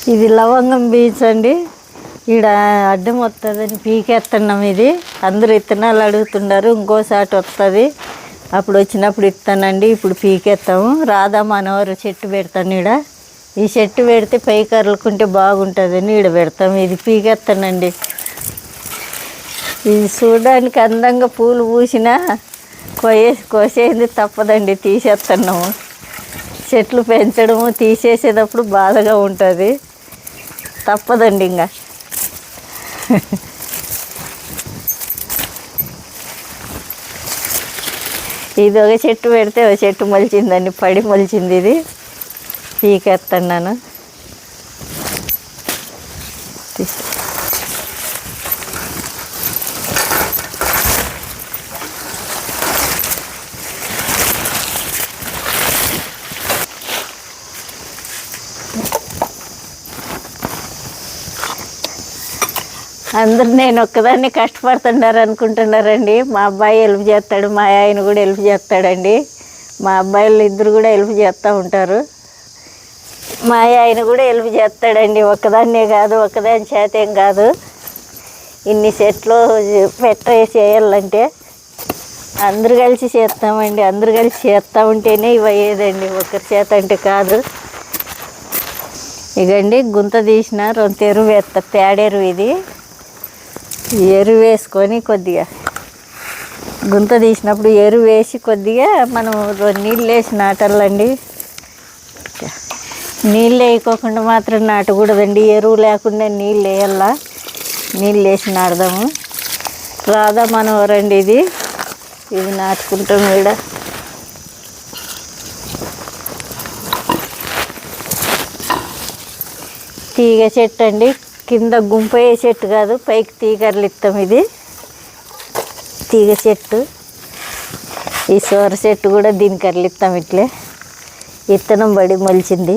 ఇది లవంగం బీన్స్ అండి. ఈడ అడ్డం వస్తుందని పీకేస్తున్నాం. ఇది అందరూ విత్తనాలు అడుగుతున్నారు. ఇంకోసారి వస్తుంది, అప్పుడు వచ్చినప్పుడు ఇస్తానండి. ఇప్పుడు పీకేస్తాము. రాధా మనోహర్ చెట్టు పెడతాను. ఈడ ఈ చెట్టు పెడితే పై కర్రలుకుంటే బాగుంటుందని ఈడ పెడతాము. ఇది పీకేస్తానండి. ఇది చూడడానికి అందంగా పూలు పూసినా కోసేది తప్పదండి, తీసేస్తున్నాము. చెట్లు పెంచడము తీసేసేటప్పుడు బాధగా ఉంటుంది, తప్పదండి. ఇంకా ఇది ఒక చెట్టు పెడితే ఒక చెట్టు మొలిచిందండి, పడి మొలిచింది. ఇది పీకేస్తున్నాను. అందరు నేను ఒక్కదాన్ని కష్టపడుతున్నారు అనుకుంటున్నారండి. మా అబ్బాయి హెల్ప్ చేస్తాడు, మా ఆయన కూడా హెల్ప్ చేస్తాడండి. మా అబ్బాయిలు ఇద్దరు కూడా హెల్ప్ చేస్తూ ఉంటారు. మా ఆయన కూడా హెల్ప్ చేస్తాడండి. ఒక్కదాన్నే కాదు, ఒక్కదాని చేతేం కాదు. ఇన్ని చెట్లు చేయాలంటే అందరు కలిసి చేస్తామండి. అందరు కలిసి చేస్తూ ఉంటేనే ఇవి అయ్యేదండి, ఒకరి చేత అంటే కాదు. ఇగండి గుంత తీసిన రొంత ఎరువు వేస్తా, పేడెరువు. ఇది ఎరువు వేసుకొని కొద్దిగా గుంత తీసినప్పుడు ఎరువు వేసి కొద్దిగా మనం నీళ్ళు వేసి నాటాలండి. నీళ్ళు వేయకోకుండా మాత్రం నాటకూడదండి, ఎరువు లేకుండా నీళ్ళు వేయాలా. నీళ్ళు వేసి నాడదాము. రాధా మనోహర్ అండి ఇది నాటుకుంటాం. ఈడ తీగ చెట్టు అండి, కింద గుంపయ్యే చెట్టు కాదు, పైకి తీగర్లు ఇస్తాం. ఇది తీగ చెట్టు. ఈ సోర చెట్టు కూడా దీనికి కర్రలు ఇస్తాం. ఇట్లే విత్తనం పడి మొలిచింది.